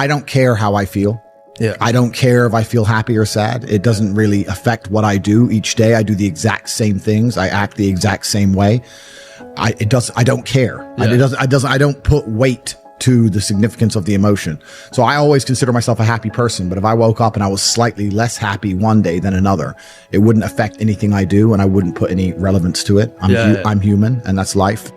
I don't care how I feel. Yeah. I don't care if I feel happy or sad. It doesn't really affect what I do each day. I do the exact same things. I act the exact same way. I don't care. Yeah. I don't put weight to the significance of the emotion. So I always consider myself a happy person, but if I woke up and I was slightly less happy one day than another, it wouldn't affect anything I do, and I wouldn't put any relevance to it. I'm human, and that's life.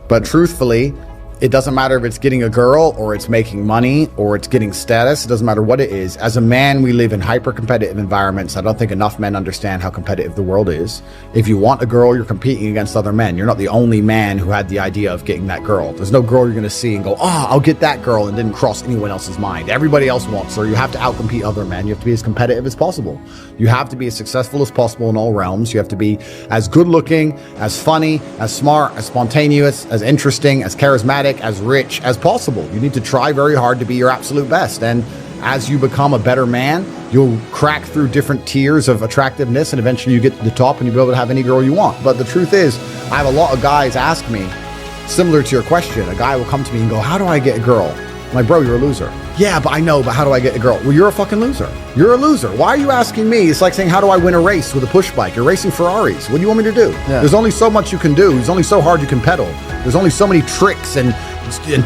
But truthfully, it doesn't matter if it's getting a girl or it's making money or it's getting status. It doesn't matter what it is. As a man, we live in hyper-competitive environments. I don't think enough men understand how competitive the world is. If you want a girl, you're competing against other men. You're not the only man who had the idea of getting that girl. There's no girl you're going to see and go, oh, I'll get that girl, and didn't cross anyone else's mind. Everybody else wants her. You have to outcompete other men. You have to be as competitive as possible. You have to be as successful as possible in all realms. You have to be as good looking, as funny, as smart, as spontaneous, as interesting, as charismatic, as rich as possible. You need to try very hard to be your absolute best. And as you become a better man, you'll crack through different tiers of attractiveness, and eventually you get to the top and you'll be able to have any girl you want. But the truth is, I have a lot of guys ask me, similar to your question, a guy will come to me and go, how do I get a girl? I'm like, bro, you're a loser. Yeah, but I know, but how do I get a girl? Well, you're a fucking loser. You're a loser. Why are you asking me? It's like saying, how do I win a race with a push bike? You're racing Ferraris. What do you want me to do? Yeah. There's only so much you can do. There's only so hard you can pedal. There's only so many tricks and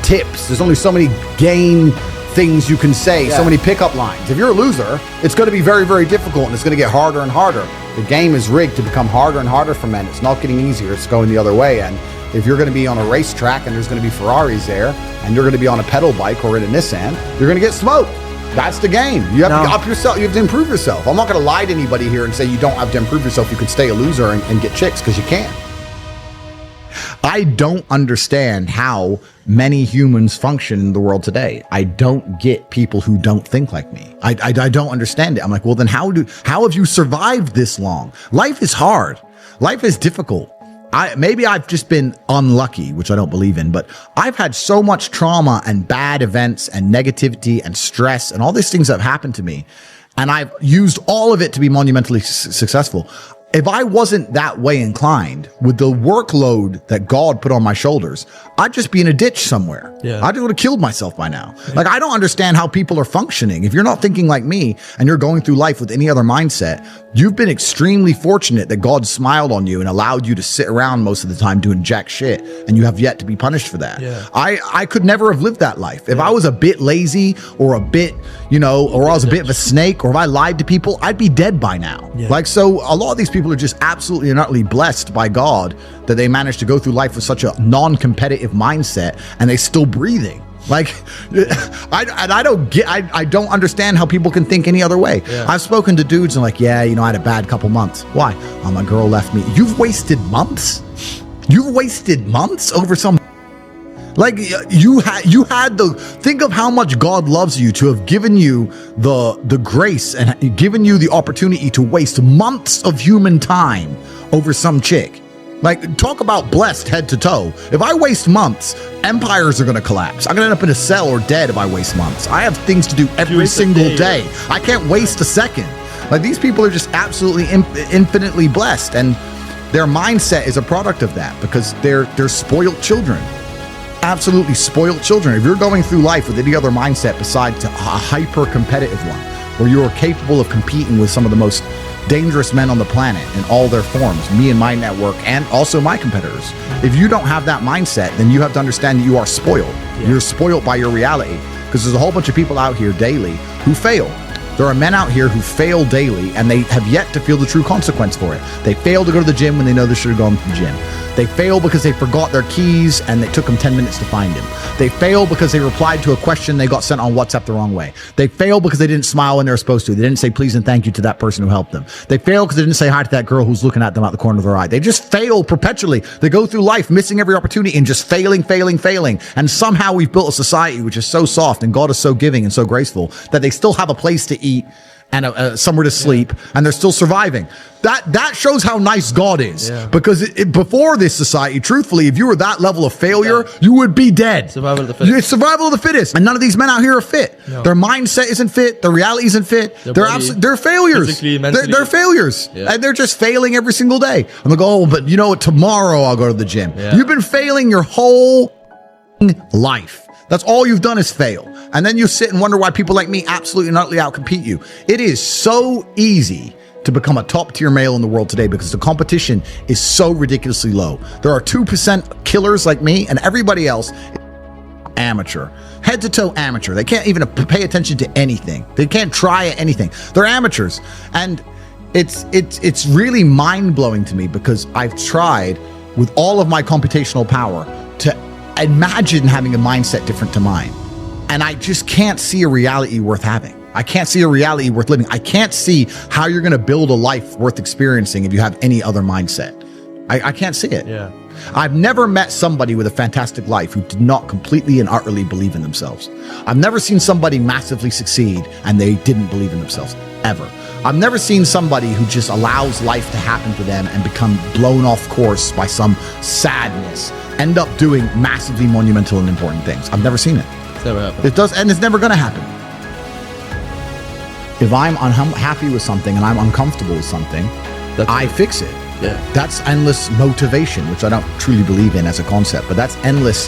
tips. There's only so many game things you can say, so many pickup lines. If you're a loser, it's going to be very, very difficult, and it's going to get harder and harder. The game is rigged to become harder and harder for men. It's not getting easier. It's going the other way. And if you're going to be on a racetrack and there's going to be Ferraris there, and you're going to be on a pedal bike or in a Nissan, you're going to get smoked. That's the game. You have to up yourself. You have to improve yourself. I'm not going to lie to anybody here and say you don't have to improve yourself. You could stay a loser and get chicks, because you can. I don't understand how many humans function in the world today. I don't get people who don't think like me. I don't understand it. I'm like, well, then how have you survived this long? Life is hard. Life is difficult. Maybe I've just been unlucky, which I don't believe in, but I've had so much trauma and bad events and negativity and stress and all these things that have happened to me, and I've used all of it to be monumentally successful. If I wasn't that way inclined with the workload that God put on my shoulders, I'd just be in a ditch somewhere. Yeah. I would have killed myself by now. Yeah. Like, I don't understand how people are functioning. If you're not thinking like me and you're going through life with any other mindset, you've been extremely fortunate that God smiled on you and allowed you to sit around most of the time doing jack shit, and you have yet to be punished for that. Yeah. I could never have lived that life. If I was a bit lazy or a bit, or I was a bit of a snake, or if I lied to people, I'd be dead by now. Yeah. Like, so a lot of these people are just absolutely and utterly blessed by God that they managed to go through life with such a non-competitive mindset, and they're still breathing. Like, I don't understand how people can think any other way. Yeah. I've spoken to dudes and like, I had a bad couple months. Why? Oh, my girl left me. You've wasted months? You've wasted months over some... Like, you had think of how much God loves you to have given you the grace and given you the opportunity to waste months of human time over some chick. Like, talk about blessed head to toe. If I waste months, empires are going to collapse. I'm going to end up in a cell or dead if I waste months. I have things to do every single day. I can't waste a second. Like, these people are just absolutely infinitely blessed, and their mindset is a product of that, because they're spoiled children. Absolutely spoiled children. If you're going through life with any other mindset besides a hyper-competitive one, where you are capable of competing with some of the most dangerous men on the planet in all their forms, me and my network, and also my competitors. If you don't have that mindset, then you have to understand that you are spoiled. Yeah. You're spoiled by your reality, because there's a whole bunch of people out here daily who fail. There are men out here who fail daily, and they have yet to feel the true consequence for it. They fail to go to the gym when they know they should have gone to the gym. They fail because they forgot their keys and it took them 10 minutes to find him. They fail because they replied to a question they got sent on WhatsApp the wrong way. They fail because they didn't smile when they were supposed to. They didn't say please and thank you to that person who helped them. They fail because they didn't say hi to that girl who's looking at them out the corner of their eye. They just fail perpetually. They go through life missing every opportunity and just failing. And somehow we've built a society which is so soft, and God is so giving and so graceful, that they still have a place to eat and somewhere to sleep, and they're still surviving. That shows how nice God is. Yeah. Because before this society, truthfully, if you were that level of failure, you would be dead. Survival of the fittest. It's survival of the fittest. And none of these men out here are fit. No. Their mindset isn't fit. Their reality isn't fit. They're failures. They're failures. Yeah. And they're just failing every single day. I'm like, oh, but you know what? Tomorrow I'll go to the gym. Yeah. You've been failing your whole life. That's all you've done is fail. And then you sit and wonder why people like me absolutely and utterly outcompete you. It is so easy to become a top tier male in the world today because the competition is so ridiculously low. There are 2% killers like me, and everybody else amateur, head to toe amateur. They can't even pay attention to anything. They can't try anything. They're amateurs. And it's really mind-blowing to me because I've tried with all of my computational power to imagine having a mindset different to mine. And I just can't see a reality worth having. I can't see a reality worth living. I can't see how you're going to build a life worth experiencing if you have any other mindset. I can't see it. Yeah. I've never met somebody with a fantastic life who did not completely and utterly believe in themselves. I've never seen somebody massively succeed and they didn't believe in themselves, ever. I've never seen somebody who just allows life to happen to them and become blown off course by some sadness, end up doing massively monumental and important things. I've never seen it. It's never happened. It does, and it's never going to happen. If I'm unhappy with something and I'm uncomfortable with something, I fix it. Yeah. That's endless motivation, which I don't truly believe in as a concept, but that's endless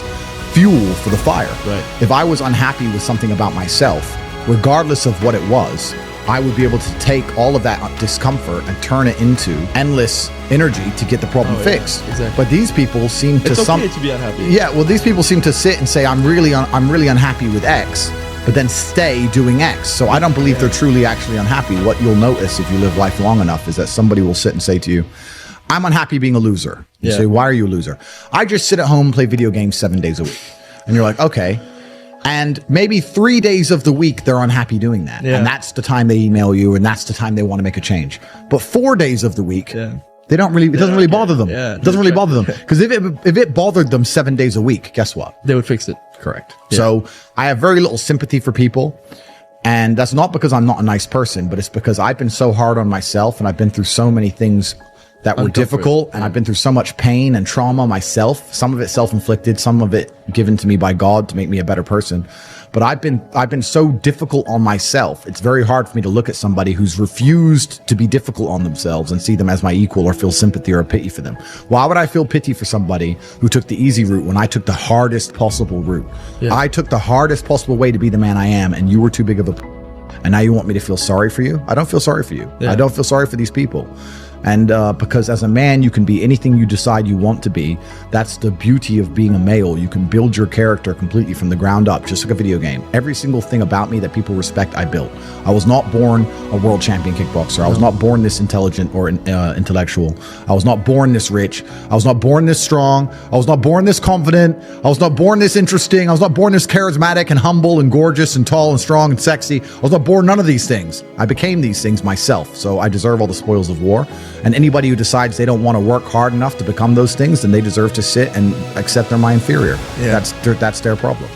fuel for the fire. Right. If I was unhappy with something about myself, regardless of what it was, I would be able to take all of that discomfort and turn it into endless energy to get the problem fixed. Exactly. But these people seem to it's okay to be unhappy. Yeah, well, these people seem to sit and say, I'm really unhappy with X, but then stay doing X. So I don't believe they're truly actually unhappy. What you'll notice if you live life long enough is that somebody will sit and say to you, I'm unhappy being a loser. You say, why are you a loser? I just sit at home and play video games 7 days a week. And you're like, okay. And maybe 3 days of the week, they're unhappy doing that. Yeah. And that's the time they email you, and that's the time they want to make a change. But 4 days of the week, they don't really, it doesn't really bother them. Yeah, it doesn't really bother them. Because if it bothered them 7 days a week, guess what? They would fix it. Correct. Yeah. So I have very little sympathy for people. And that's not because I'm not a nice person, but it's because I've been so hard on myself and I've been through so many things that were difficult, and I've been through so much pain and trauma myself, some of it self-inflicted, some of it given to me by God to make me a better person. But I've been so difficult on myself. It's very hard for me to look at somebody who's refused to be difficult on themselves and see them as my equal or feel sympathy or pity for them. Why would I feel pity for somebody who took the easy route when I took the hardest possible route? Yeah. I took the hardest possible way to be the man I am, and you were too big of a and now you want me to feel sorry for you? I don't feel sorry for you. Yeah. I don't feel sorry for these people. And because as a man, you can be anything you decide you want to be. That's the beauty of being a male. You can build your character completely from the ground up, just like a video game. Every single thing about me that people respect, I built. I was not born a world champion kickboxer. I was not born this intelligent or intellectual. I was not born this rich. I was not born this strong. I was not born this confident. I was not born this interesting. I was not born this charismatic and humble and gorgeous and tall and strong and sexy. I was not born none of these things. I became these things myself. So I deserve all the spoils of war. And anybody who decides they don't want to work hard enough to become those things, then they deserve to sit and accept they're my inferior. Yeah. That's their problem.